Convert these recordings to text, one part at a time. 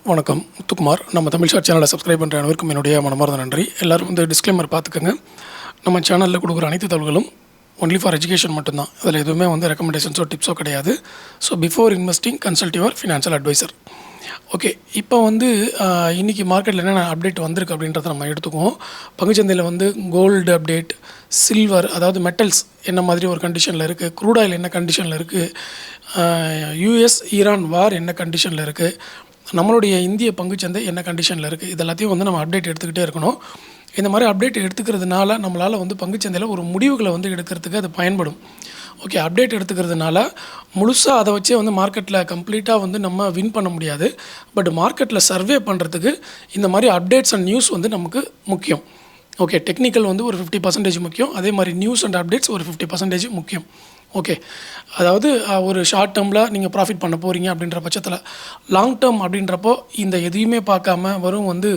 வணக்கம். முத்துக்குமார். நம்ம தமிழ் ஷாட் சேனலை சப்ஸ்கிரைப் பண்ணுற அனைவருக்கும் என்னுடைய மனமார்ந்த நன்றி. எல்லோரும் வந்து டிஸ்க்ளைமர் பார்த்துக்கோங்க. நம்ம சேனலில் கொடுக்குற அனைத்து தகவல்களும் ஒன்லி ஃபார் எஜுகேஷன் மட்டும்தான். அதில் எதுவுமே வந்து ரெக்கமெண்டேஷன்ஸோ டிப்ஸோ கிடையாது. So before investing consult your financial advisor. Okay, இப்போ வந்து இன்றைக்கி மார்க்கெட்டில் என்னென்ன அப்டேட் வந்திருக்கு அப்படின்றத நம்ம எடுத்துக்குவோம். பங்குச்சந்தையில் வந்து கோல்டு அப்டேட், சில்வர் அதாவது மெட்டல்ஸ் என்ன மாதிரி ஒரு கண்டிஷனில் இருக்குது, க்ரூட் ஆயில் என்ன கண்டிஷனில் இருக்குது, யூஎஸ் ஈரான் வார் என்ன கண்டிஷனில் இருக்குது, நம்மளுடைய இந்திய பங்குச்சந்தை என்ன கண்டிஷனில் இருக்குது, இது எல்லாத்தையும் வந்து நம்ம அப்டேட் எடுத்துக்கிட்டே இருக்கணும். இந்த மாதிரி அப்டேட் எடுத்துக்கிறதுனால நம்மளால் வந்து பங்குச்சந்தையில் ஒரு முடிவுகளை வந்து எடுக்கிறதுக்கு அது பயன்படும். ஓகே, அப்டேட் எடுத்துக்கிறதுனால முழுசாக அதை வச்சே வந்து மார்க்கெட்டில் கம்ப்ளீட்டாக வந்து நம்ம வின் பண்ண முடியாது. பட் மார்க்கெட்டில் சர்வே பண்ணுறதுக்கு இந்த மாதிரி அப்டேட்ஸ் அண்ட் நியூஸ் வந்து நமக்கு முக்கியம். ஓகே, டெக்னிக்கல் வந்து ஒரு 50% முக்கியம். அதே மாதிரி நியூஸ் அண்ட் அப்டேட்ஸ் ஒரு 50% முக்கியம். ஓகே, அதாவது ஒரு ஷார்ட் டேர்மில் நீங்கள் ப்ராஃபிட் பண்ண போகிறீங்க அப்படின்ற பட்சத்தில், லாங் டேர்ம் அப்படின்றப்போ இந்த எதையுமே பார்க்காம வரும் வந்து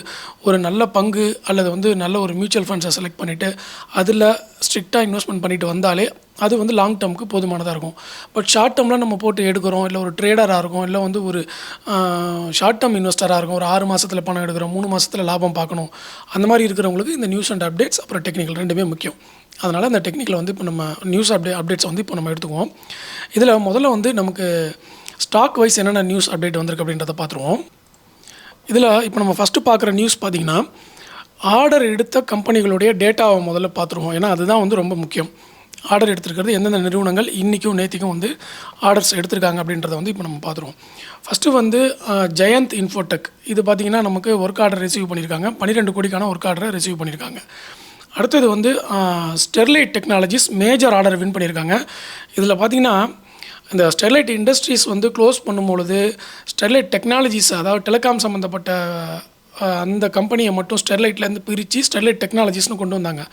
ஒரு நல்ல பங்கு அல்லது வந்து நல்ல ஒரு மியூச்சுவல் ஃபண்ட்ஸை செலக்ட் பண்ணிவிட்டு அதில் ஸ்ட்ரிக்டாக இன்வெஸ்ட்மெண்ட் பண்ணிட்டு வந்தாலே அது வந்து லாங் டேர்முக்கு போதுமானதாக இருக்கும். பட் ஷார்ட் டேர்மில் நம்ம போட்டு எடுக்கிறோம், இல்லை ஒரு ட்ரேடராக இருக்கும், இல்லை வந்து ஒரு ஷார்ட் டேர்ம் இன்வெஸ்டராக இருக்கும், ஒரு 6 மாதத்தில் பணம் எடுக்கிறோம், 3 மாதத்தில் லாபம் பார்க்கணும், அந்த மாதிரி இருக்கிறவங்களுக்கு இந்த நியூஸ் அண்ட் அப்டேட்ஸ் அப்புறம் டெக்னிக்கல் ரெண்டுமே முக்கியம். அதனால் அந்த டெக்னிக்கில் வந்து இப்போ நம்ம நியூஸ் அப்டேட்ஸ் வந்து இப்போ நம்ம எடுத்துக்குவோம். இதில் முதல்ல வந்து நமக்கு ஸ்டாக் வைஸ் என்னென்ன நியூஸ் அப்டேட் வந்திருக்கு அப்படின்றத பார்த்துருவோம். இதில் இப்போ நம்ம ஃபஸ்ட்டு பார்க்குற நியூஸ் பார்த்திங்கன்னா, ஆர்டர் எடுத்த கம்பெனிகளுடைய டேட்டாவை முதல்ல பார்த்துருவோம். ஏன்னா அதுதான் வந்து ரொம்ப முக்கியம். ஆர்டர் எடுத்துருக்கிறது எந்தெந்த நிறுவனங்கள் இன்றைக்கும் நேற்றுக்கும் வந்து ஆர்டர்ஸ் எடுத்திருக்காங்க அப்படின்றத வந்து இப்போ நம்ம பார்த்துருவோம். ஃபஸ்ட்டு வந்து ஜெயந்த் இன்ஃபோடெக், இது பார்த்திங்கன்னா நமக்கு ஒர்க் ஆர்டர் ரிசீவ் பண்ணியிருக்காங்க. 12 கோடிக்கான ஒர்க் ஆர்டரை ரிசீவ் பண்ணியிருக்காங்க. அடுத்தது வந்து Sterlite technologies major order win பண்ணியிருக்காங்க. இதில் பார்த்திங்கன்னா இந்த ஸ்டெர்லைட் இண்டஸ்ட்ரீஸ் வந்து க்ளோஸ் பண்ணும்பொழுது ஸ்டெர்லைட் டெக்னாலஜிஸ், அதாவது டெலிகாம் சம்மந்தப்பட்ட அந்த கம்பெனியை மட்டும் ஸ்டெர்லைட்லேருந்து பிரித்து ஸ்டெர்லைட் டெக்னாலஜிஸ்னு கொண்டு வந்தாங்க.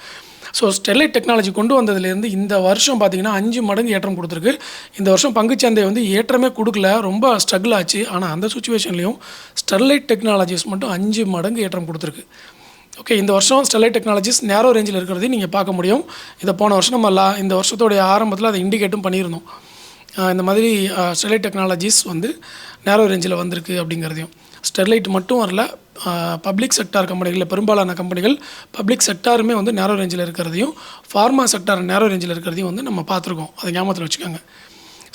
ஸோ ஸ்டெர்லைட் டெக்னாலஜி கொண்டு வந்ததுலேருந்து இந்த வருஷம் பார்த்திங்கன்னா 5 மடங்கு ஏற்றம் கொடுத்துருக்கு. இந்த வருஷம் பங்குச்சந்தை வந்து ஏற்றமே கொடுக்கல, ரொம்ப ஸ்ட்ரகிள் ஆச்சு. ஆனால் அந்த சுச்சுவேஷன்லேயும் ஸ்டெர்லைட் டெக்னாலஜிஸ் மட்டும் 5 மடங்கு ஏற்றம் கொடுத்துருக்கு. ஓகே, இந்த வருஷம் ஸ்டெர்லைட் டெக்னாலஜிஸ் நேரோ ரேஞ்சில் இருக்கிறதையும் நீங்கள் பார்க்க முடியும். இதை போன வருஷம் நம்ம இந்த வருஷத்தோடைய ஆரம்பத்தில் அதை இண்டிகேட்டும் பண்ணியிருந்தோம். இந்த மாதிரி ஸ்டெர்லைட் டெக்னாலஜிஸ் வந்து நேரோ ரேஞ்சில் வந்திருக்கு அப்படிங்கிறதையும். ஸ்டெர்லைட் மட்டும் வரல, பப்ளிக் செக்டார் கம்பெனிகளில் பெரும்பாலான கம்பெனிகள் பப்ளிக் செக்டாருமே வந்து நேரோ ரேஞ்சில் இருக்கிறதையும், ஃபார்மா செக்டார் நேரோ ரேஞ்சில் இருக்கிறதையும் வந்து நம்ம பார்த்துருக்கோம். அதை ஞாபகத்தில் வச்சுக்கோங்க.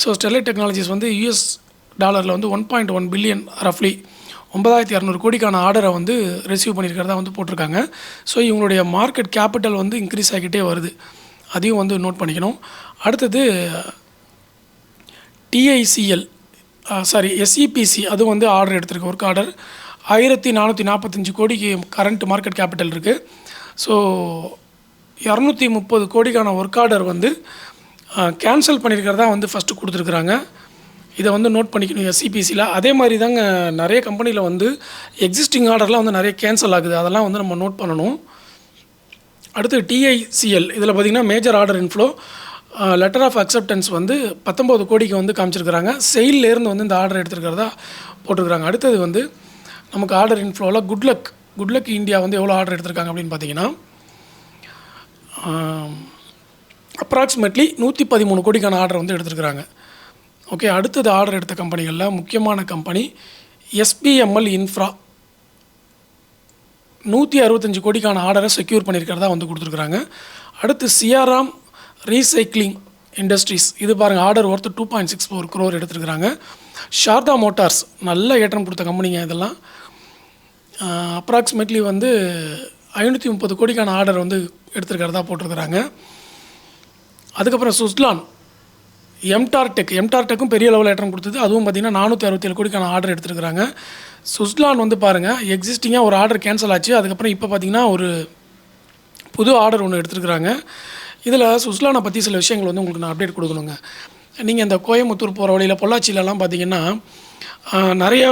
ஸோ ஸ்டெர்லைட் டெக்னாலஜிஸ் வந்து US டாலரில் வந்து 1.1 பில்லியன் ரஃப்லி 9,200 கோடிக்கான ஆர்டரை வந்து ரிசீவ் பண்ணியிருக்கிறதா வந்து போட்டிருக்காங்க. ஸோ இவங்களுடைய மார்க்கெட் கேபிட்டல் வந்து இன்க்ரீஸ் ஆகிக்கிட்டே வருது, அதையும் வந்து நோட் பண்ணிக்கணும். அடுத்தது TICL SEPC, அது வந்து ஆர்டர் எடுத்திருக்கு. ஒர்க் ஆர்டர் 1,445 கோடிக்கு கரண்ட் மார்க்கெட் கேபிட்டல் இருக்குது. ஸோ 230 கோடிக்கான ஒர்க் ஆர்டர் வந்து கேன்சல் பண்ணியிருக்கிறதா வந்து ஃபஸ்ட்டு கொடுத்துருக்குறாங்க. இதை வந்து நோட் பண்ணிக்கணும் SEPCயில். அதே மாதிரி தாங்க நிறைய கம்பெனியில் வந்து எக்ஸிஸ்டிங் ஆர்டர்லாம் வந்து நிறைய கேன்சல் ஆகுது, அதெல்லாம் வந்து நம்ம நோட் பண்ணணும். அடுத்து TICL, இதில் பார்த்திங்கன்னா major order inflow, letter of acceptance வந்து 19 கோடிக்கு வந்து காமிச்சிருக்கிறாங்க. செயிலேருந்து வந்து இந்த ஆர்டர் எடுத்துருக்கிறதா போட்டிருக்கிறாங்க. அடுத்தது வந்து நமக்கு ஆர்டர் இன்ஃப்ளோவில் குட்லக் இந்தியா வந்து எவ்வளோ ஆர்டர் எடுத்திருக்காங்க அப்படின்னு பார்த்தீங்கன்னா அப்ராக்சிமேட்லி 113 கோடிக்கான ஆர்டர் வந்து எடுத்துருக்குறாங்க. ஓகே, அடுத்தது ஆர்டர் எடுத்த கம்பெனிகளில் முக்கியமான கம்பெனி SPML இன்ஃப்ரா 165 கோடிக்கான ஆர்டரை செக்யூர் பண்ணியிருக்கிறதா வந்து கொடுத்துருக்குறாங்க. அடுத்து சியாராம் ரீசைக்ளிங் இண்டஸ்ட்ரீஸ், இது பாருங்கள் ஆர்டர் ஒர்த்து 2.64 crore எடுத்துருக்குறாங்க. ஷாரதா மோட்டார்ஸ் நல்ல ஏற்றம் கொடுத்த கம்பெனிங்க. இதெல்லாம் அப்ராக்சிமேட்லி வந்து 530 கோடிக்கான ஆர்டர் வந்து எடுத்துருக்கிறதா போட்டிருக்கிறாங்க. அதுக்கப்புறம் சுஸ்லான் எம்டார்டெக்கும் பெரிய லெவலில் ஏற்றம் கொடுத்தது. அதுவும் பார்த்திங்கன்னா 467 கோடிக்கான ஆர்டர் எடுத்துருக்குறாங்க. சுஸ்லான் வந்து பாருங்கள் எக்ஸிஸ்டிங்காக ஒரு ஆர்டர் கேன்சல் ஆச்சு. அதுக்கப்புறம் இப்போ பார்த்திங்கன்னா ஒரு புது ஆர்டர் ஒன்று எடுத்துருக்குறாங்க. இதில் சுஸ்லானை பற்றி சில விஷயங்கள் வந்து உங்களுக்கு நான் அப்டேட் கொடுக்கணுங்க. நீங்கள் இந்த கோயம்புத்தூர் போகிற வழியில் பொள்ளாச்சியிலலாம் பார்த்திங்கன்னா நிறைய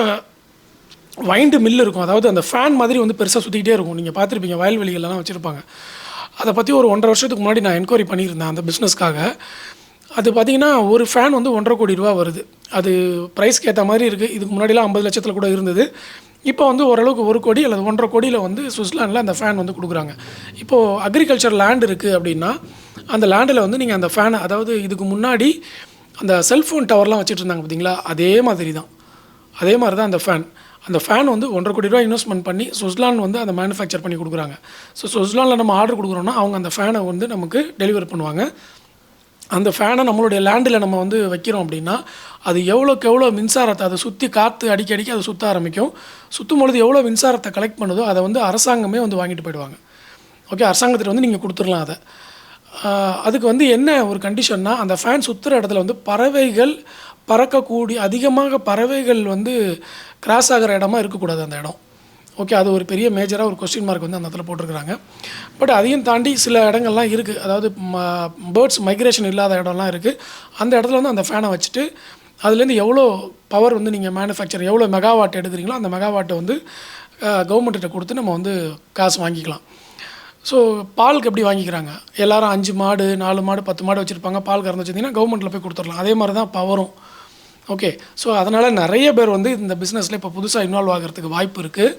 வைண்டு மில் இருக்கும். அதாவது அந்த ஃபேன் மாதிரி வந்து பெருசாக சுற்றிக்கிட்டே இருக்கும். நீங்கள் பார்த்துருப்பீங்க, வயல்வெளிகளெலாம் வச்சுருப்பாங்க. அதை பற்றி ஒரு 1.5 வருஷத்துக்கு முன்னாடி நான் என்கொயரி பண்ணியிருந்தேன் அந்த பிஸ்னஸ்க்காக. அது பார்த்திங்கன்னா ஒரு ஃபேன் வந்து 1.5 கோடி ரூபா வருது. அது ப்ரைஸ்க்கு ஏற்ற மாதிரி இருக்குது. இதுக்கு முன்னாடிலாம் 50 லட்சத்தில் கூட இருந்தது. இப்போ வந்து ஓரளவுக்கு 1 கோடி அல்லது 1.5 கோடியில் வந்து சுவிட்சர்லாண்டில் அந்த ஃபேன் வந்து கொடுக்குறாங்க. இப்போது அக்ரிகல்ச்சர் லேண்ட் இருக்குது அப்படின்னா அந்த லேண்டில் வந்து நீங்கள் அந்த ஃபேனை, அதாவது இதுக்கு முன்னாடி அந்த செல்ஃபோன் டவர்லாம் வச்சுட்டு இருந்தாங்க பார்த்தீங்களா, அதே மாதிரி தான் அந்த ஃபேன். அந்த ஃபேன் வந்து 1,50 கோடி ரூபா இன்வெஸ்ட்மெண்ட் பண்ணி சுஸ்லான் வந்து அந்த மேனுஃபேக்சர் பண்ணி கொடுக்குறாங்க. ஸோ சுஸ்லானில் நம்ம ஆர்டர் கொடுக்குறோன்னா அவங்க அந்த ஃபேனை வந்து நமக்கு டெலிவரி பண்ணுவாங்க. அந்த ஃபேனை நம்மளுடைய லேண்டில் நம்ம வந்து வைக்கிறோம் அப்படின்னா அது எவ்வளோக்கு எவ்வளோ மின்சாரத்தை அதை சுற்றி காற்று அடிக்க அதை சுற்ற ஆரம்பிக்கும். சுற்றும் பொழுது எவ்வளோ மின்சாரத்தை கலெக்ட் பண்ணுதோ அதை வந்து அரசாங்கமே வந்து வாங்கிட்டு போயிடுவாங்க. ஓகே, அரசாங்கத்திட்ட வந்து நீங்கள் கொடுத்துடலாம் அதை. அதுக்கு வந்து என்ன ஒரு கண்டிஷன்னா, அந்த ஃபேன் சுற்றுற இடத்துல வந்து பறவைகள் பறக்கக்கூடிய அதிகமாக பறவைகள் வந்து கிராஸ் ஆகிற இடமா இருக்கக்கூடாது அந்த இடம். ஓகே, அது ஒரு பெரிய மேஜராக ஒரு கொஸ்டின் மார்க் வந்து அந்த இடத்துல போட்டிருக்கிறாங்க. பட் அதையும் தாண்டி சில இடங்கள்லாம் இருக்குது, அதாவது பேர்ட்ஸ் மைக்ரேஷன் இல்லாத இடம்லாம் இருக்குது. அந்த இடத்துல வந்து அந்த ஃபேனை வச்சுட்டு அதுலேருந்து எவ்வளோ பவர் வந்து நீங்கள் மேனுஃபேக்சர் எவ்வளோ மெகாவாட் எடுக்கிறீங்களோ அந்த மெகாவாட்டை வந்து கவர்மெண்ட்டிட்ட கொடுத்து நம்ம வந்து காசு வாங்கிக்கலாம். ஸோ பாலுக்கு எப்படி வாங்கிக்கிறாங்க, எல்லோரும் 5 மாடு 4 மாடு 10 மாடு வச்சுருப்பாங்க, பால் கறந்து வச்சுருந்தீங்கன்னா கவர்மெண்ட்டில் போய் கொடுத்துடலாம். அதே மாதிரி தான் பவரும். ஓகே, ஸோ அதனால் நிறைய பேர் வந்து இந்த பிஸ்னஸில் இப்போ புதுசாக இன்வால்வ் ஆகிறதுக்கு வாய்ப்பு இருக்குது.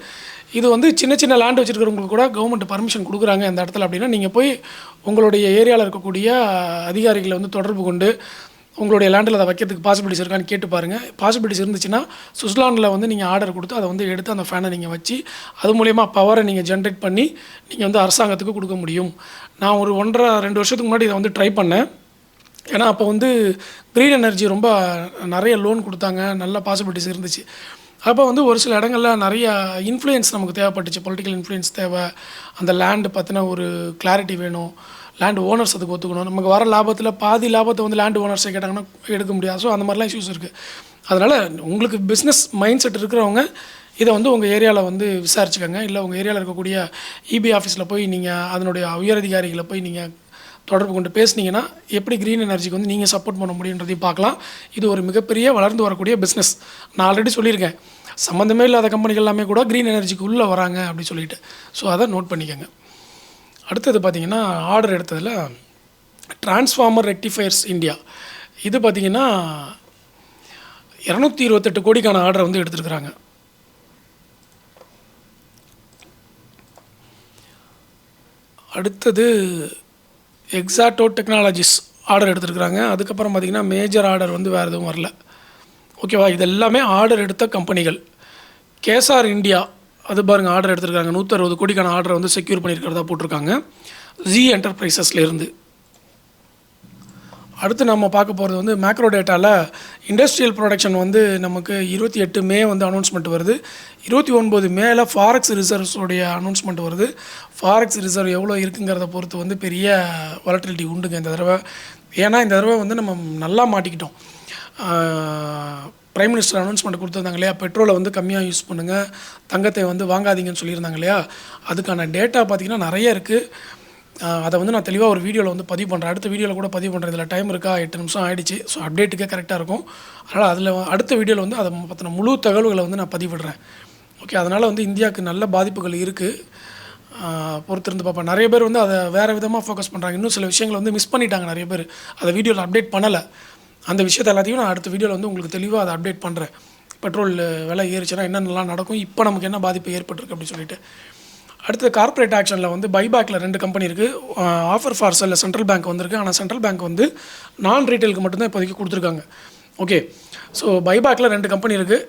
இது வந்து சின்ன சின்ன லேண்ட் வச்சுருக்கிறவங்களுக்கு கூட கவர்மெண்ட் பர்மிஷன் கொடுக்குறாங்க இந்த இடத்துல அப்படின்னா, நீங்கள் போய் உங்களுடைய ஏரியாவில் இருக்கக்கூடிய அதிகாரிகளை வந்து தொடர்பு கொண்டு உங்களுடைய லேண்டில் அதை வைக்கிறதுக்கு பாசிபிலிட்டிஸ் இருக்கான்னு கேட்டு பாருங்கள். பாசிபிலிட்டிஸ் இருந்துச்சுன்னா சுவிட்சர்லாண்டில் வந்து நீங்கள் ஆர்டர் கொடுத்து அதை வந்து எடுத்து அந்த ஃபேனை நீங்கள் வச்சு அது மூலயமா பவரை நீங்கள் ஜென்ரேட் பண்ணி நீங்கள் வந்து அரசாங்கத்துக்கு கொடுக்க முடியும். நான் ஒரு 1.5-2 வருஷத்துக்கு முன்னாடி இதை வந்து ட்ரை பண்ணேன். ஏன்னா அப்போ வந்து க்ரீன் எனர்ஜி ரொம்ப நிறைய லோன் கொடுத்தாங்க, நல்ல பாசிபிலிட்டிஸ் இருந்துச்சு. அப்போ வந்து ஒரு சில இடங்களில் நிறைய இன்ஃப்ளூயன்ஸ் நமக்கு தேவைப்பட்டுச்சு, பொலிட்டிக்கல் இன்ஃப்ளூயன்ஸ் தேவை, அந்த லேண்டு பற்றின ஒரு கிளாரிட்டி வேணும், லேண்ட் ஓனர்ஸ் அதுக்கு ஒத்துக்கணும். நமக்கு வர லாபத்தில் பாதி லாபத்தை வந்து லேண்ட் ஓனர்ஸை கேட்டாங்கன்னா எடுக்க முடியாது. ஸோ அந்த மாதிரிலாம் இஷ்யூஸ் இருக்குது. அதனால் உங்களுக்கு பிஸ்னஸ் மைண்ட் செட் இருக்கிறவங்க இதை வந்து உங்கள் ஏரியாவில் வந்து விசாரிச்சுக்கோங்க. இல்லை உங்கள் ஏரியாவில் இருக்கக்கூடிய இபி ஆஃபீஸில் போய் நீங்கள் அதனுடைய உயரதிகாரிகளை போய் நீங்கள் தொடர்பு கொண்டு பேசுனீங்கன்னா எப்படி க்ரீன் எனர்ஜிக்கு வந்து நீங்கள் சப்போர்ட் பண்ண முடியுன்றதையும் பார்க்கலாம். இது ஒரு மிகப்பெரிய வளர்ந்து வரக்கூடிய பிஸ்னஸ். நான் ஆல்ரெடி சொல்லியிருக்கேன், சம்மந்தமே இல்லாத கம்பெனிகள் எல்லாமே கூட க்ரீன் எனர்ஜிக்கு உள்ளே வராங்க அப்படின்னு சொல்லிட்டு. ஸோ அதை நோட் பண்ணிக்கோங்க. அடுத்தது பார்த்திங்கன்னா ஆர்டர் எடுத்ததில் டிரான்ஸ்ஃபார்மர் ரெக்டிஃபயர்ஸ் இந்தியா, இது பார்த்திங்கன்னா 228 கோடிக்கான ஆர்டரை வந்து எடுத்துருக்குறாங்க. அடுத்தது எக்ஸாட்டோ டெக்னாலஜிஸ் ஆர்டர் எடுத்துருக்குறாங்க. அதுக்கப்புறம் பார்த்திங்கன்னா மேஜர் ஆர்டர் வந்து வேறு எதுவும் வரல. ஓகேவா, இது எல்லாமே ஆர்டர் எடுத்த கம்பெனிகள். கேசார் இந்தியா அது பாருங்கள் ஆர்டர் எடுத்துருக்காங்க, 160 கோடிக்கான ஆர்டரை வந்து செக்யூர் பண்ணியிருக்கிறதா போட்டிருக்காங்க ஜி என்டர்பிரைசஸ்லேருந்து. அடுத்து நம்ம பார்க்க போகிறது வந்து மேக்ரோ டேட்டாவில் இண்டஸ்ட்ரியல் ப்ரொடக்ஷன் வந்து நமக்கு 28 மே வந்து அனௌன்ஸ்மெண்ட் வருது. 29 மேல ஃபாரெக்ஸ் ரிசர்வ்ஸோடைய அனௌன்ஸ்மெண்ட் வருது. ஃபாரெக்ஸ் ரிசர்வ் எவ்வளோ இருக்குங்கிறத பொறுத்து வந்து பெரிய வாலட்டிலிட்டி உண்டுங்க இந்த தடவை. ஏன்னா இந்த தடவை வந்து நம்ம நல்லா மாட்டிக்கிட்டோம். பிரைம் மினிஸ்டர் அனௌன்ஸ்மெண்ட் கொடுத்துருந்தாங்க இல்லையா, பெட்ரோலை வந்து கம்மியாக யூஸ் பண்ணுங்கள், தங்கத்தை வந்து வாங்காதீங்கன்னு சொல்லியிருந்தாங்க இல்லையா, அதுக்கான டேட்டா பார்த்திங்கன்னா நிறைய இருக்குது. அதை வந்து நான் தெளிவாக ஒரு வீடியோவில் வந்து பதிவு பண்ணுறேன், அடுத்த வீடியோவில் கூட பதிவு பண்ணுறேன். இதில் டைம் இருக்கா, 8 நிமிஷம் ஆகிடுச்சு. ஸோ அப்டேட்டுக்கே கரெக்டாக இருக்கும். அதனால் அதில் அடுத்த வீடியோவில் வந்து அதை பற்றின முழு தகவல்களை வந்து நான் பதிவிடுறேன். ஓகே, அதனால் வந்து இந்தியாவுக்கு நல்ல பாதிப்புகள் இருக்குது, பொறுத்திருந்து பார்ப்பேன். நிறைய பேர் வந்து அதை வேறு விதமாக ஃபோக்கஸ் பண்ணுறாங்க, இன்னும் சில விஷயங்களை வந்து மிஸ் பண்ணிட்டாங்க நிறைய பேர், அதை வீடியோவில் அப்டேட் பண்ணலை. அந்த விஷயத்தை எல்லாத்தையும் நான் அடுத்த வீடியோவில் வந்து உங்களுக்கு தெளிவாக அதை அப்டேட் பண்ணுறேன். பெட்ரோல் விலை ஏறிச்சுன்னா என்னென்னலாம் நடக்கும், இப்போ நமக்கு என்ன பாதிப்பு ஏற்பட்டிருக்கு அப்படின்னு சொல்லிட்டு. அடுத்தது கார்ப்பரேட் ஆக்ஷனில் வந்து பைபேக்கில் 2 கம்பெனி இருக்குது. ஆஃபர் ஃபார் செல்ல சென்ட்ரல் பேங்க் வந்திருக்கு. ஆனால் சென்ட்ரல் பேங்க் வந்து நான் ரீட்டெயிலுக்கு மட்டும்தான் இப்போதைக்கு கொடுத்துருக்காங்க. ஓகே, ஸோ பைபேக்கில் 2 கம்பெனி இருக்குது,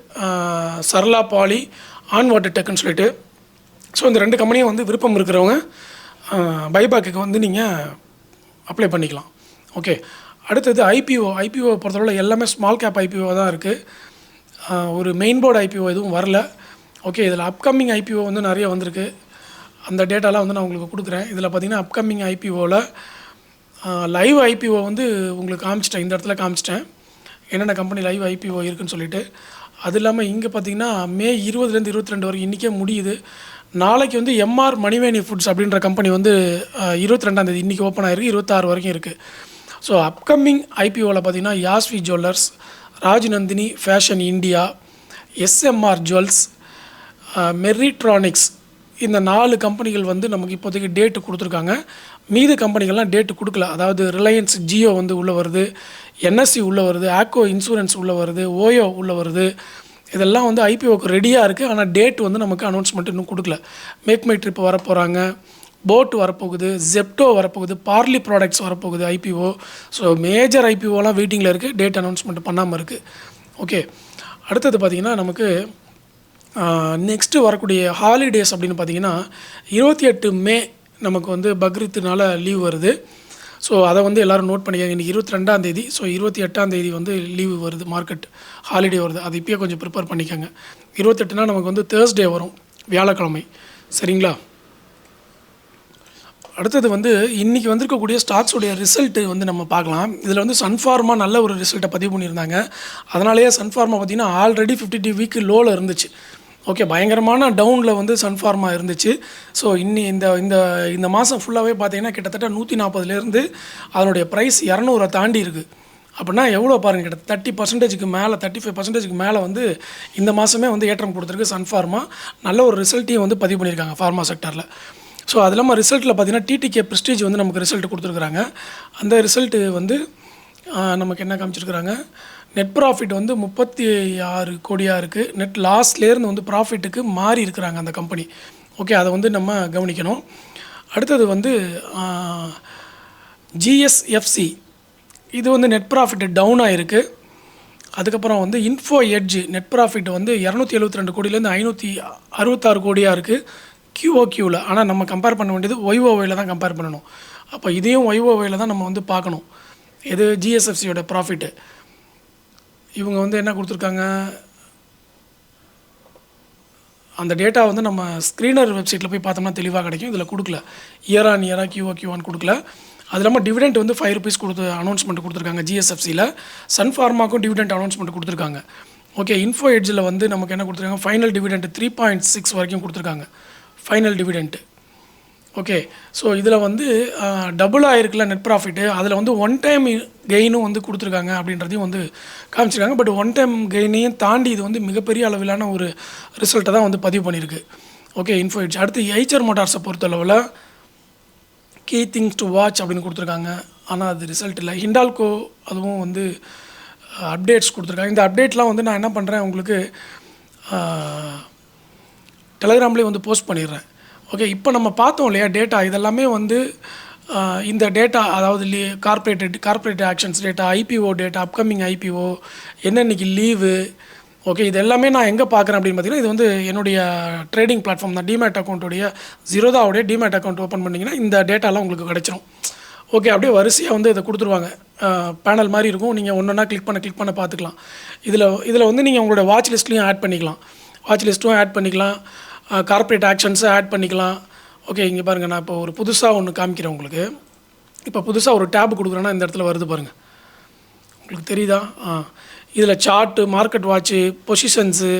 சரளா பாலி, ஆன் வாட்டர் டெக்குன்னு சொல்லிட்டு. ஸோ இந்த 2 கம்பெனியும் வந்து விருப்பம் இருக்கிறவங்க பைபேக்கு வந்து நீங்கள் அப்ளை பண்ணிக்கலாம். ஓகே, அடுத்தது ஐபிஓ பொறுத்தளவில் எல்லாமே ஸ்மால் கேப் ஐபிஓ தான் இருக்குது. ஒரு மெயின் போர்டு ஐபிஓ எதுவும் வரல. ஓகே, இதில் அப்கமிங் ஐபிஓ வந்து நிறைய வந்திருக்கு. அந்த டேட்டாலாம் வந்து நான் உங்களுக்கு கொடுக்குறேன். இதில் பார்த்திங்கன்னா அப்கமிங் ஐபிஓவில் லைவ் ஐபிஓ வந்து உங்களுக்கு காமிச்சிட்டேன், இந்த இடத்துல காமிச்சிட்டேன் என்னென்ன கம்பெனி லைவ் ஐபிஓ இருக்குதுன்னு சொல்லிட்டு. அது இல்லாமல் இங்கே பார்த்திங்கன்னா மே 20லேருந்து 22 வரைக்கும் இன்றைக்கே முடியுது. நாளைக்கு வந்து எம்ஆர் மணிவேணி ஃபுட்ஸ் அப்படின்ற கம்பெனி வந்து 22ஆம் தேதி இன்றைக்கி ஓப்பன் ஆகிருக்கு, 26 வரைக்கும் இருக்குது. ஸோ அப்கமிங் ஐபிஓவில் பார்த்திங்கன்னா Yashvi jewellers, Rajnandini fashion India, SMR jewels, Meritronics, இந்த 4 கம்பெனிகள் வந்து நமக்கு இப்போதைக்கு டேட்டு கொடுத்துருக்காங்க. மீது கம்பெனிகள்லாம் டேட்டு கொடுக்கல. அதாவது ரிலையன்ஸ் ஜியோ வந்து உள்ளே வருது, என்எஸ்சி உள்ளே வருது, ஆக்கோ இன்சூரன்ஸ் உள்ளே வருது, ஓயோ உள்ளே வருது. இதெல்லாம் வந்து ஐபிஓக்கு ரெடியாக இருக்குது. ஆனால் டேட் வந்து நமக்கு அனௌன்ஸ்மெண்ட் இன்னும் கொடுக்கல. மேக் மை ட்ரிப் வரப்போகிறாங்க, போட் வரப்போகுது, ஜெப்டோ வரப்போகுது, பார்லி ப்ராடக்ட்ஸ் வரப்போகுது ஐபிஓ. ஸோ மேஜர் ஐபிஓலாம் வெயிட்டிங்கில் இருக்குது, டேட் அனௌன்ஸ்மெண்ட் பண்ணாமல் இருக்குது. ஓகே, அடுத்தது பார்த்திங்கன்னா நமக்கு நெக்ஸ்ட்டு வரக்கூடிய ஹாலிடேஸ் அப்படின்னு பார்த்தீங்கன்னா 28 மே நமக்கு வந்து பக்ரீத்துனால லீவ் வருது. ஸோ அதை வந்து எல்லோரும் நோட் பண்ணிக்கோங்க. இன்றைக்கி 22ஆம் தேதி. ஸோ 28ஆம் தேதி வந்து லீவு வருது, மார்க்கெட் ஹாலிடே வருது. அது இப்போயே கொஞ்சம் ப்ரிப்பேர் பண்ணிக்கோங்க. 28னா நமக்கு வந்து தேர்ஸ்டே வரும், வியாழக்கிழமை. சரிங்களா? அடுத்தது வந்து இன்றைக்கி வந்திருக்கக்கூடிய ஸ்டாக்ஸுடைய ரிசல்ட்டு வந்து நம்ம பார்க்கலாம். இதில் வந்து சன்ஃபார்மா நல்ல ஒரு ரிசல்ட்டை பதிவு பண்ணியிருந்தாங்க. அதனாலேயே சன்ஃபார்மா பார்த்திங்கன்னா ஆல்ரெடி 52 வீக் லோவில் இருந்துச்சு. ஓகே, பயங்கரமான டவுனில் வந்து சன்ஃபார்மா இருந்துச்சு. ஸோ இந்த இந்த இந்த மாதம் ஃபுல்லாகவே பார்த்தீங்கன்னா கிட்டத்தட்ட 140லேருந்து அதனுடைய ப்ரைஸ் 200 தாண்டி இருக்குது. அப்படின்னா எவ்வளோ பாருங்கள், கிட்ட 30% மேலே, 35% மேலே வந்து இந்த மாதமே வந்து ஏற்றம் கொடுத்துருக்கு சன்ஃபார்மா. நல்ல ஒரு ரிசல்ட்டையும் வந்து பதிவு பண்ணியிருக்காங்க ஃபார்மா செக்டரில். ஸோ அது இல்லாமல் ரிசல்ட்டில் பார்த்தீங்கன்னா டிடிகே ப்ரெஸ்டீஜ் வந்து நமக்கு ரிசல்ட் கொடுத்துருக்குறாங்க. அந்த ரிசல்ட்டு வந்து நமக்கு என்ன காமிச்சிருக்கிறாங்க, நெட் ப்ராஃபிட் வந்து 36 கோடியாக இருக்குது. நெட் லாஸ்லேருந்து வந்து ப்ராஃபிட்டுக்கு மாறி இருக்கிறாங்க அந்த கம்பெனி. ஓகே, அதை வந்து நம்ம கவனிக்கணும். அடுத்தது வந்து ஜிஎஸ்எஃப்சி, இது வந்து நெட் ப்ராஃபிட் டவுன் ஆகிருக்கு. அதுக்கப்புறம் வந்து இன்ஃபோ எட்ஜ் நெட் ப்ராஃபிட் வந்து 272 கோடியிலேருந்து 566 கோடியாக இருக்குது கியூஓக்யூவில். ஆனால் நம்ம கம்பேர் பண்ண வேண்டியது ஒய்ஓவையில் தான் கம்பேர் பண்ணணும். அப்போ இதையும் ஒய்ஓவையில் தான் நம்ம வந்து பார்க்கணும். எது ஜிஎஸ்எஃப்சியோட ப்ராஃபிட்டு. இவங்க வந்து என்ன கொடுத்துருக்காங்க, அந்த டேட்டா வந்து நம்ம ஸ்க்ரீனர் வெப்சைட்டில் போய் பார்த்தோம்னா தெளிவாக கிடைக்கும். இதில் கொடுக்கல, இயர் ஆன் இயராக கியூஓக்யூவான்னு கொடுக்கல. அது இல்லாமல் டிவிடெண்ட் வந்து 5 rupees கொடுத்து அனௌன்ஸ்மெண்ட் கொடுத்துருக்காங்க ஜிஎஸ்எஃப்சியில். சன்ஃபார்மாக்கும் டிவிடெண்ட் அனௌன்ஸ்மெண்ட் கொடுத்துருக்காங்க. ஓகே, இன்ஃபோ எட்ஜில் வந்து நமக்கு என்ன கொடுத்துருக்காங்க, ஃபைனல் டிவிடெண்ட் 3.6 வரைக்கும் கொடுத்துருக்காங்க ஃபைனல் டிவிடெண்ட்டு. ஓகே, ஸோ இதில் வந்து டபுள் ஆகிருக்குல்ல நெட் ப்ராஃபிட்டு, அதில் வந்து ஒன் டைம் கெயினும் வந்து கொடுத்துருக்காங்க அப்படின்றதையும் வந்து காமிச்சிருக்காங்க. பட் ஒன் டைம் கெயினையும் தாண்டி இது வந்து மிகப்பெரிய அளவிலான ஒரு ரிசல்ட்டை தான் வந்து பதிவு பண்ணியிருக்கு. Okay, info edge. அடுத்து ஐச்சர் மோட்டார்ஸை பொறுத்தளவில் கீ திங்ஸ் டு வாட்ச் அப்படின்னு கொடுத்துருக்காங்க. ஆனால் அது ரிசல்ட் இல்லை. ஹிண்டால்கோ அதுவும் வந்து அப்டேட்ஸ் கொடுத்துருக்காங்க. இந்த அப்டேட்லாம் வந்து நான் என்ன பண்ணுறேன், உங்களுக்கு டெலகிராம்லேயே வந்து போஸ்ட் பண்ணிடுறேன். ஓகே, இப்போ நம்ம பார்த்தோம் இல்லையா டேட்டா, இதெல்லாமே வந்து இந்த டேட்டா, அதாவது corporate actions data, IPO data, upcoming IPO, என்னென்னைக்கு லீவு. ஓகே, இது எல்லாமே நான் எங்கே பார்க்குறேன் அப்படின்னு பார்த்தீங்கன்னா, இது வந்து என்னுடைய ட்ரேடிங் பிளாட்ஃபார்ம் தான். டிமேட் அக்கௌண்ட்டுடைய ஜீரோதாவுடைய டிமேட் அக்கௌண்ட் ஓப்பன் பண்ணிங்கன்னா இந்த டேட்டாலாம் உங்களுக்கு கிடச்சிரும். ஓகே, அப்படியே வரிசையாக வந்து இதை கொடுத்துருவாங்க. பேனல் மாதிரி இருக்கும், நீங்கள் ஒன்று ஒன்றா கிளிக் பண்ண பார்த்துக்கலாம். இதில் வந்து நீங்கள் உங்களோட வாட்ச் லிஸ்ட்லையும் ஆட் பண்ணிக்கலாம், வாட்ச் லிஸ்ட்டும் ஆட் பண்ணிக்கலாம், கார்ப்பரேட் ஆக்ஷன்ஸை ஆட் பண்ணிக்கலாம். ஓகே, இங்கே பாருங்கள், நான் இப்போ ஒரு புதுசாக ஒன்று காமிக்கிறேன் உங்களுக்கு. இப்போ புதுசாக ஒரு டேப் கொடுக்குறேன்னா இந்த இடத்துல வருது பாருங்கள், உங்களுக்கு தெரியுதா? இதில் சார்ட்டு, மார்க்கெட் வாட்ச்சு, பொசிஷன்ஸு,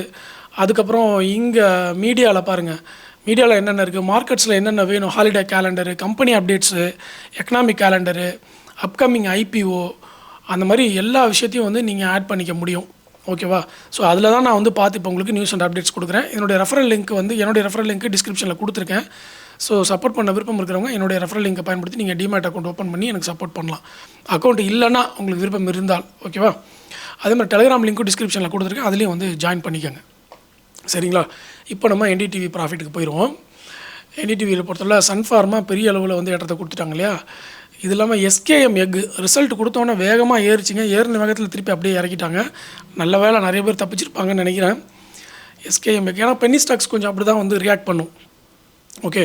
அதுக்கப்புறம் இங்கே மீடியாவில் பாருங்கள், மீடியாவில் என்னென்ன இருக்குது, மார்க்கெட்ஸில் என்னென்ன வேணும், holiday calendar, company updates, economic calendar, upcoming IPO, அந்த மாதிரி எல்லா விஷயத்தையும் வந்து நீங்கள் ஆட் பண்ணிக்க முடியும். ஓகேவா? ஸோ அதில் தான் நான் வந்து பார்த்து இப்போ உங்களுக்கு நியூஸ் அண்ட் அப்டேட்ஸ் கொடுக்குறேன். என்னுடைய ரெஃபரல் லிங்க் டிஸ்கிரிப்ஷனில் கொடுத்துருக்கேன். ஸோ சப்போர்ட் பண்ண விருப்பம் இருக்கிறவங்க என்னுடைய ரெஃபரல் லிங்கை பயன்படுத்தி நீங்கள் டிமேட் அக்கௌண்ட் ஓப்பன் பண்ணி எனக்கு சப்போர்ட் பண்ணலாம். அக்கௌண்ட் இல்லைன்னா உங்களுக்கு விருப்பம் இருந்தால். ஓகேவா? அதே மாதிரி டெலிகிராம் லிங்க்கும் டிஸ்கிரிப்ஷனில் கொடுத்துருக்கேன், அதுலேயும் வந்து ஜாயின் பண்ணிக்கோங்க. சரிங்களா? இப்போ நம்ம என்டிடிவி ப்ராஃபிட்டுக்கு போயிடுவோம். என்டிடிவியில் பொறுத்தவரை சன்ஃபார்மா பெரிய அளவில் வந்து ஏற்றத்தை கொடுத்துட்டாங்க இல்லையா? இது இல்லாமல் எஸ்கேஎம் எக் ரிசல்ட் கொடுத்தோன்னே வேகமாக ஏறிச்சிங்க, ஏறின வேகத்தில் திருப்பி அப்படியே இறக்கிட்டாங்க. நல்ல வேலை, நிறைய பேர் தப்பிச்சிருப்பாங்கன்னு நினைக்கிறேன். எஸ்கேஎம் எக், ஏன்னா பென்னி ஸ்டாக்ஸ் கொஞ்சம் அப்படி தான் வந்து ரியாக்ட் பண்ணும். ஓகே,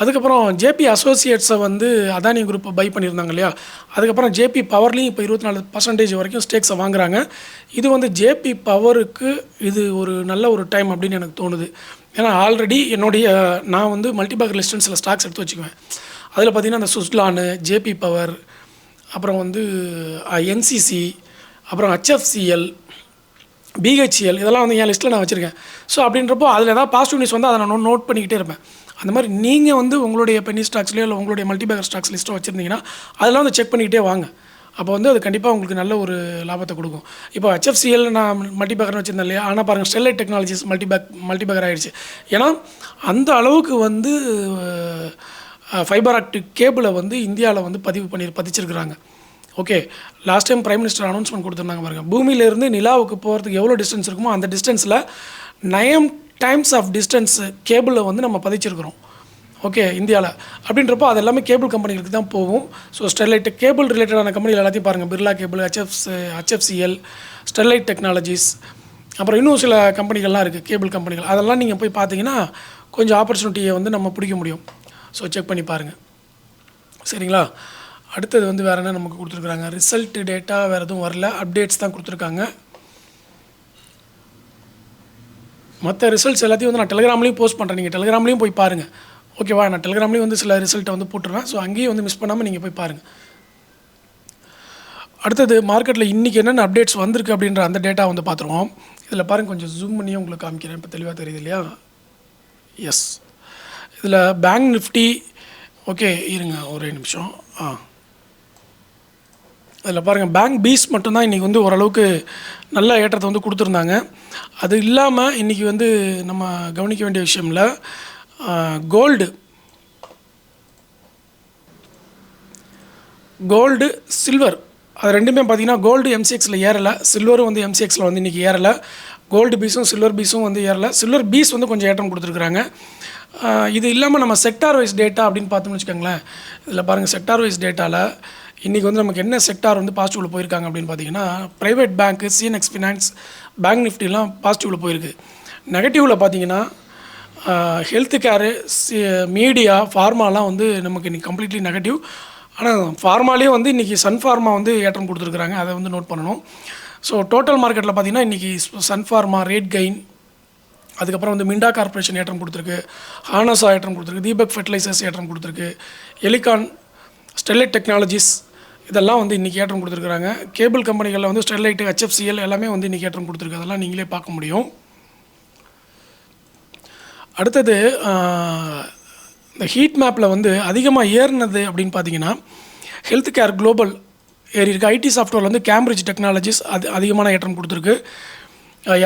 அதுக்கப்புறம் ஜேபி அசோசியேட்ஸை வந்து அதானி குரூப்பை பை பண்ணியிருந்தாங்க இல்லையா? அதுக்கப்புறம் ஜேபி பவர்லேயும் இப்போ 24% வரைக்கும் ஸ்டேக்ஸை வாங்குறாங்க. இது வந்து ஜேபி பவருக்கு இது ஒரு நல்ல ஒரு டைம் அப்படின்னு எனக்கு தோணுது. ஏன்னா ஆல்ரெடி நான் வந்து மல்டிபேக்கர் லிஸ்ட்டுன்னு சில ஸ்டாக்ஸ் எடுத்து வச்சுக்குவேன். அதில் பார்த்திங்கன்னா அந்த சுஸ்லானு, ஜேபி பவர், அப்புறம் வந்து என்சிசி, அப்புறம் ஹெச்எஃப்சிஎல், பிஹெச்எல், இதெல்லாம் வந்து என் லிஸ்ட்டில் நான் வச்சுருக்கேன். ஸோ அப்படின்றப்போ அதில் ஏதாவது பாசிட்டிவ் நியூஸ் வந்து அதை நான் நோட் பண்ணிக்கிட்டே இருப்பேன். அந்த மாதிரி நீங்கள் வந்து உங்களுடைய பென்னி ஸ்டாக்ஸ்லேயோ இல்லை உங்களுடைய மல்டிபேக்கர் ஸ்டாக்ஸ் லிஸ்ட்டோ வச்சுருந்தீங்கன்னா அதெல்லாம் வந்து செக் பண்ணிக்கிட்டே வாங்க. அப்போ வந்து அது கண்டிப்பாக உங்களுக்கு நல்ல ஒரு லாபத்தை கொடுக்கும். இப்போ ஹெச்எஃப்சிஎல் நான் மல்டிபேக்கர்னு வச்சுருந்தேன் இல்லையா? ஆனால் பாருங்கள், ஸ்டெர்லைட் டெக்னாலஜிஸ் மல்டிபேக்கர் ஆகிடுச்சு. ஏன்னா அந்த அளவுக்கு வந்து ஃபைபர் ஆப்டிக் கேபிளை வந்து இந்தியாவில் வந்து பதிச்சிருக்கிறாங்க. Okay, last time prime minister announcement கொடுத்துருந்தாங்க பாருங்கள், பூமியிலேருந்து நிலாவுக்கு போகிறதுக்கு எவ்வளோ டிஸ்டன்ஸ் இருக்குமோ அந்த டிஸ்டன்ஸில் 9 times ஆஃப் டிஸ்டன்ஸ் கேபிளில் வந்து நம்ம பதிச்சிருக்கிறோம். ஓகே, இந்தியாவில். அப்படின்றப்போ அது எல்லாமே கேபிள் கம்பெனிகளுக்கு தான் போகும். ஸோ ஸ்டெர்லைட் கேபிள் ரிலேட்டடான கம்பெனிகள் எல்லாத்தையும் பாருங்கள், Birla cable, HFCL, Sterlite technologies, அப்புறம் இன்னும் சில கம்பெனிகள்லாம் இருக்குது, கேபிள் கம்பெனிகள். அதெல்லாம் நீங்கள் போய் பார்த்தீங்கன்னா கொஞ்சம் ஆப்பர்ச்சுனிட்டியை வந்து நம்ம பிடிக்க முடியும். ஸோ செக் பண்ணி பாருங்கள். சரிங்களா? அடுத்தது வந்து வேறு என்ன நமக்கு கொடுத்துருக்குறாங்க, ரிசல்ட் டேட்டா வேறு எதுவும் வரல, அப்டேட்ஸ் தான் கொடுத்துருக்காங்க. மற்ற ரிசல்ட்ஸ் எல்லாத்தையும் வந்து நான் டெலிகிராம்லேயும் போஸ்ட் பண்ணுறேன், நீங்கள் டெலிகிராம்லேயும் போய் பாருங்கள். ஓகேவா? நான் டெலிகிராம்லேயும் வந்து சில ரிசல்ட்டை வந்து போட்டுருவேன். ஸோ அங்கேயும் வந்து மிஸ் பண்ணாமல் நீங்கள் போய் பாருங்கள். அடுத்தது மார்க்கெட்டில் இன்றைக்கி என்னென்ன அப்டேட்ஸ் வந்திருக்கு அப்படின்ற அந்த டேட்டா வந்து பார்த்துருவோம். இதில் பாருங்கள், கொஞ்சம் ஜூம் பண்ணியும் உங்களுக்கு காமிக்கிறேன். இப்போ தெளிவாக தெரியுது இல்லையா? எஸ், இதில் பேங்க் நிஃப்டி. ஓகே, இருங்க ஒரே நிமிஷம். அதில் பாருங்கள், பேங்க் பீஸ் மட்டும்தான் இன்றைக்கி வந்து ஓரளவுக்கு நல்ல ஏற்றத்தை வந்து கொடுத்துருந்தாங்க. அது இல்லாமல் இன்றைக்கி வந்து நம்ம கவனிக்க வேண்டிய விஷயம்ல கோல்டு சில்வர், அது ரெண்டுமே பார்த்திங்கன்னா கோல்டு எம்சிஎக்ஸில் ஏறலை, சில்வரும் வந்து எம்சிஎக்ஸில் வந்து இன்றைக்கி ஏறலை. கோல்டு பீஸும் சில்வர் பீஸும் வந்து ஏறலை. சில்வர் பீஸ் வந்து கொஞ்சம் ஏற்றம் கொடுத்துருக்குறாங்க. இது இல்லாமல் நம்ம செக்டார் வைஸ் டேட்டா அப்படின்னு பார்த்தோம்னு வச்சுக்கோங்களேன். இதில் பாருங்கள், செக்டார் வைஸ் டேட்டாவில் இன்றைக்கி வந்து நமக்கு என்ன செக்டார் வந்து பாசிட்டிவில் போயிருக்காங்க அப்படின்னு பார்த்தீங்கன்னா, ப்ரைவேட் பேங்க்கு, சிஎன்எக்ஸ் ஃபினான்ஸ், பேங்க் நிஃப்டிலாம் பாசிட்டிவில் போயிருக்கு. நெகட்டிவில் பார்த்தீங்கன்னா ஹெல்த் கேரு, மீடியா, ஃபார்மாலாம் வந்து நமக்கு இன்றைக்கி கம்ப்ளீட்லி நெகட்டிவ். ஆனால் ஃபார்மாலேயே வந்து இன்றைக்கி சன் ஃபார்மா வந்து ஏற்றம் கொடுத்துருக்குறாங்க, அதை வந்து நோட் பண்ணணும். ஸோ டோட்டல் மார்க்கெட்டில் பார்த்திங்கன்னா இன்றைக்கி சன் ஃபார்மா ரேட் கெயின், அதுக்கப்புறம் வந்து மிண்டா கார்பரேஷன் ஏற்றம் கொடுத்துருக்கு, ஹானஸா ஏற்றம் கொடுத்துருக்கு, தீபக் ஃபெர்டிலைசர்ஸ் ஏற்றம் கொடுத்துருக்கு, எலிகான், ஸ்டெர்லைட் டெக்னாலஜிஸ் இதெல்லாம் வந்து இன்றைக்கி ஏற்றம் கொடுத்துருக்குறாங்க. கேபிள் கம்பெனிகளில் வந்து ஸ்டெர்லைட்டு, HFCL எல்லாமே வந்து இன்றைக்கி ஏற்றம் கொடுத்துருக்கு. அதெல்லாம் நீங்களே பார்க்க முடியும். அடுத்தது இந்த ஹீட் மேப்பில் வந்து அதிகமாக ஏறினது அப்படின்னு பார்த்தீங்கன்னா ஹெல்த் கேர் குளோபல் ஏறி இருக்குது. ஐடி சாஃப்ட்வேர் வந்து கேம்பிரிட்ஜ் டெக்னாலஜிஸ் அது அதிகமான ஏற்றம் கொடுத்துருக்கு.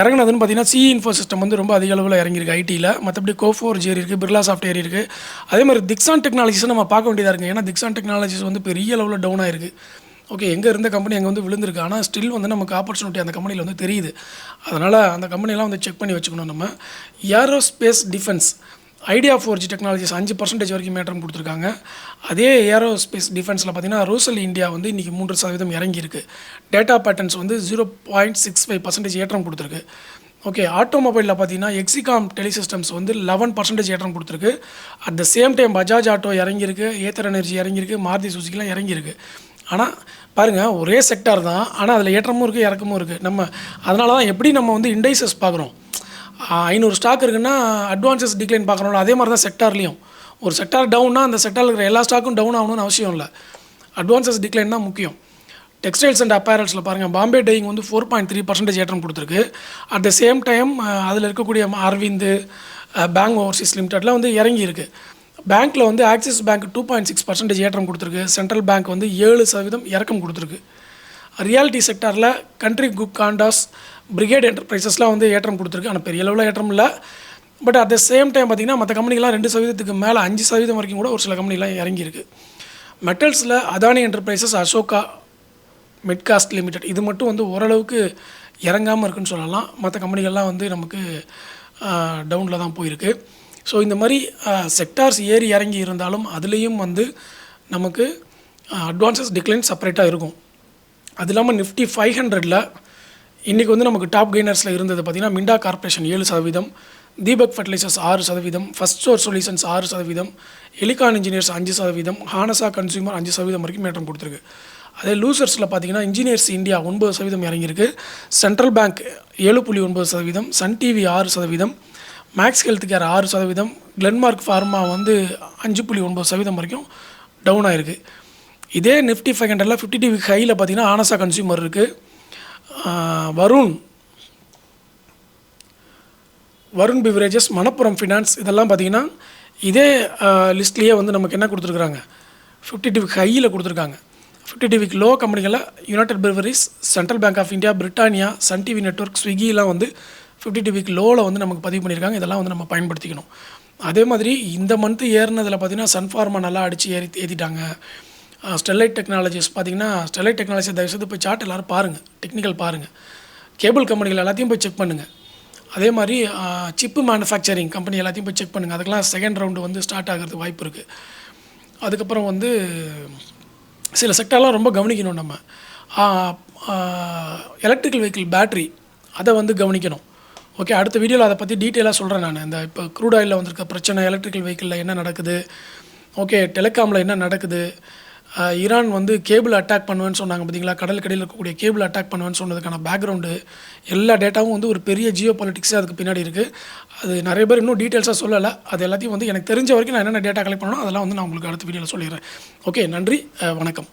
இறங்கினதுன்னு பார்த்தீங்கன்னா சிஇ இன்ஃபோ சிஸ்டம் வந்து ரொம்ப அதிக அளவில் இறங்கியிருக்கு ஐடியில். மற்றபடி கோஃபோர்ஜ் ஏறி இருக்குது, பிர்லா சாஃப்ட் ஏறி இருக்குது. அதே மாதிரி திக்ஸான் டெக்னாலஜிஸை நம்ம பார்க்க வேண்டியதாக இருக்குது. ஏன்னா திக்ஸான் டெக்னாலஜிஸ் வந்து பெரிய அளவில் டவுன் ஆயிருக்கு. ஓகே, எங்கே இருந்த கம்பெனி அங்கே வந்து விழுந்திருக்கு. ஆனால் ஸ்டில் வந்து நமக்கு ஆப்பர்ச்சுனிட்டி அந்த கம்பெனியில் வந்து தெரியுது. அதனால் அந்த கம்பெனியெலாம் வந்து செக் பண்ணி வச்சுக்கணும். நம்ம aerospace defence, idea 4G technologies 5% வரைக்கும் ஏற்றம் கொடுத்துருக்காங்க. அதே ஏரோஸ்பேஸ் டிஃபென்ஸில் பார்த்திங்கன்னா ரோசல் இந்தியா வந்து இன்றைக்கி 3% இறங்கியிருக்கு. டேட்டா பேட்டர்ன்ஸ் வந்து 0.65% ஏற்றம் கொடுத்துருக்கு. ஓகே, ஆட்டோமொபைலில் பார்த்தீங்கன்னா எக்ஸிகாம் டெலிசிஸ்டம்ஸ் வந்து 11% ஏற்றம் கொடுத்துருக்கு. At the same time Bajaj auto இறங்கியிருக்கு, ஏத்தர் எனர்ஜி இறங்கியிருக்கு, மாருதி சுசுக்கிலாம் இறங்கியிருக்கு. ஆனால் பாருங்கள், ஒரே செக்டார் தான், ஆனால் அதில் ஏற்றமும் இருக்குது, இறக்கமும் இருக்குது. நம்ம அதனால தான் எப்படி நம்ம வந்து இண்டைசஸ் பார்க்குறோம். 500 ஸ்டாக் இருக்குன்னா அட்வான்சஸ் டிக்ளைன் பார்க்குறோம்ல, அதே மாதிரி தான் செக்டார்லேயும். ஒரு செக்டார் டவுன்னா அந்த செக்டாரில் இருக்கிற எல்லா ஸ்டாக்கும் டவுன் ஆகணும்னு அவசியம் இல்லை. அட்வான்சஸ் டிக்ளைன் தான் முக்கியம். டெக்ஸ்டைல்ஸ் அண்ட் அப்பேரல்ஸில் பாருங்கள், பாம்பே டையிங் வந்து 4.3% ஏற்றம் கொடுத்துருக்கு. அட் த சேம் டைம் அதில் இருக்கக்கூடிய அரவிந்த், பேங்க் ஓவர்சீஸ் லிமிடெட்லாம் வந்து இறங்கியிருக்கு. பேங்க்கில் வந்து ஆக்சிஸ் பேங்க் 2.6% ஏற்றம் கொடுத்துருக்கு. சென்ட்ரல் பேங்க் வந்து 7% இறக்கம் கொடுத்துருக்கு. ரியாலிட்டி செக்டாரில் கண்ட்ரி குக் காண்டாஸ், பிரிகேட் என்டர்பிரைசஸ்லாம் வந்து ஏற்றம் கொடுத்துருக்கு. ஆனால் பெரிய அளவில் ஏற்றம் இல்லை. But at the same time பார்த்திங்கன்னா மற்ற கம்பெனிலாம் 2% மேலே 5% வரைக்கும் கூட ஒரு சில கம்பெனிலாம் இறங்கியிருக்கு. மெட்டல்ஸில் அதானி என்டர்பிரைசஸ், அசோகா, மிட்காஸ்ட் லிமிடெட் இது மட்டும் வந்து ஓரளவுக்கு இறங்காமல் இருக்குன்னு சொல்லலாம். மற்ற கம்பெனிகள்லாம் வந்து நமக்கு டவுனில் தான் போயிருக்கு. ஸோ இந்த மாதிரி செக்டார்ஸ் ஏறி இறங்கி இருந்தாலும் அதுலேயும் வந்து நமக்கு அட்வான்சஸ் டிக்ளைன் செப்பரேட்டாக இருக்கும். அது இல்லாமல் நிஃப்டி 500ல் இன்றைக்கி வந்து நமக்கு டாப் கெய்னர்ஸில் இருந்தது பார்த்திங்கன்னா Minda corporation 7%, Deepak fertilisers 6%, first source solutions 6%, Elecon engineers 5%, Honasa consumer 5% வரைக்கும் ஏற்றம் கொடுத்துருக்கு. அதே லூசர்ஸில் பார்த்திங்கன்னா இன்ஜினியர்ஸ் இந்தியா 9% இறங்கியிருக்கு, central bank 7.9%, Sun TV 6%, Max health care 6%, Glenmark pharma வந்து 5.9% வரைக்கும் டவுன் ஆகிருக்கு. இதே நிஃப்டி 500ல் 50 டிவி ஹையில் பார்த்திங்கன்னா ஹானஸா கன்சியூமர் இருக்குது, வருண் பிவரேஜஸ், மணப்புரம் ஃபினான்ஸ் இதெல்லாம் பார்த்திங்கன்னா இதே லிஸ்ட்லேயே வந்து நமக்கு என்ன கொடுத்துருக்குறாங்க, 50 டிவி ஹையில் கொடுத்துருக்காங்க. 50 டிவிக்கு லோ கம்பெனிகளில் United Breweries, central bank of India, Britannia, Sun TV network, ஸ்விக்கிலாம் வந்து 50 டிவிக்கு லோவில் வந்து நமக்கு பதிவு பண்ணியிருக்காங்க. இதெல்லாம் வந்து நம்ம பயன்படுத்திக்கணும். அதே மாதிரி இந்த மந்த்து ஏறினதில் பார்த்திங்கன்னா சன்ஃபார்மா நல்லா அடித்து ஏற்றிட்டாங்க. ஸ்டெர்லைட் டெக்னாலஜிஸ் பார்த்திங்கன்னா, ஸ்டெர்லைட் டெக்னாலஜி தயவுசெய்து போய் சார்ட் எல்லோரும் பாருங்கள், டெக்னிக்கல் பாருங்கள், கேபிள் கம்பெனிகள் எல்லாத்தையும் போய் செக் பண்ணுங்கள். அதே மாதிரி சிப்பு மேனுஃபேக்சரிங் கம்பெனி எல்லாத்தையும் போய் செக் பண்ணுங்கள். அதுக்கெலாம் செகண்ட் ரவுண்டு வந்து ஸ்டார்ட் ஆகிறதுக்கு வாய்ப்பு இருக்குது. அதுக்கப்புறம் வந்து சில செக்டர்லாம் ரொம்ப கவனிக்கணும் நம்ம. எலக்ட்ரிக்கல் வெஹிக்கிள் பேட்ரி அதை வந்து கவனிக்கணும். ஓகே, அடுத்த வீடியோவில் அதை பற்றி டீட்டெயிலாக சொல்கிறேன் நான். இந்த இப்போ க்ரூட் ஆயிலில் வந்திருக்க பிரச்சனை, எலக்ட்ரிக்கல் வெஹிக்கிளில் என்ன நடக்குது, ஓகே டெலிகாமில் என்ன நடக்குது, ஈரான் வந்து கேபிள் அட்டாக் பண்ணுவேன்னு சொன்னாங்க பார்த்தீங்களா, கடலுக்கடியில் இருக்கக்கூடிய கேபிள் அட்டாக் பண்ணுவேன்னு சொன்னதுக்கான பேக்ரவுண்டு எல்லா டேட்டாவும் வந்து ஒரு பெரிய ஜியோ பாலிட்டிக்ஸே அதுக்கு பின்னாடி இருக்குது. அது நிறைய பேர் இன்னும் டீட்டெயில்ஸாக சொல்லலை. அது எல்லாத்தையும் வந்து எனக்கு தெரிஞ்ச வரைக்கும் நான் என்னென்ன டேட்டா கலெக்ட் பண்ணணும் அதெல்லாம் வந்து நான் உங்களுக்கு அடுத்த வீடியோவில் சொல்லிடுறேன். ஓகே, நன்றி, வணக்கம்.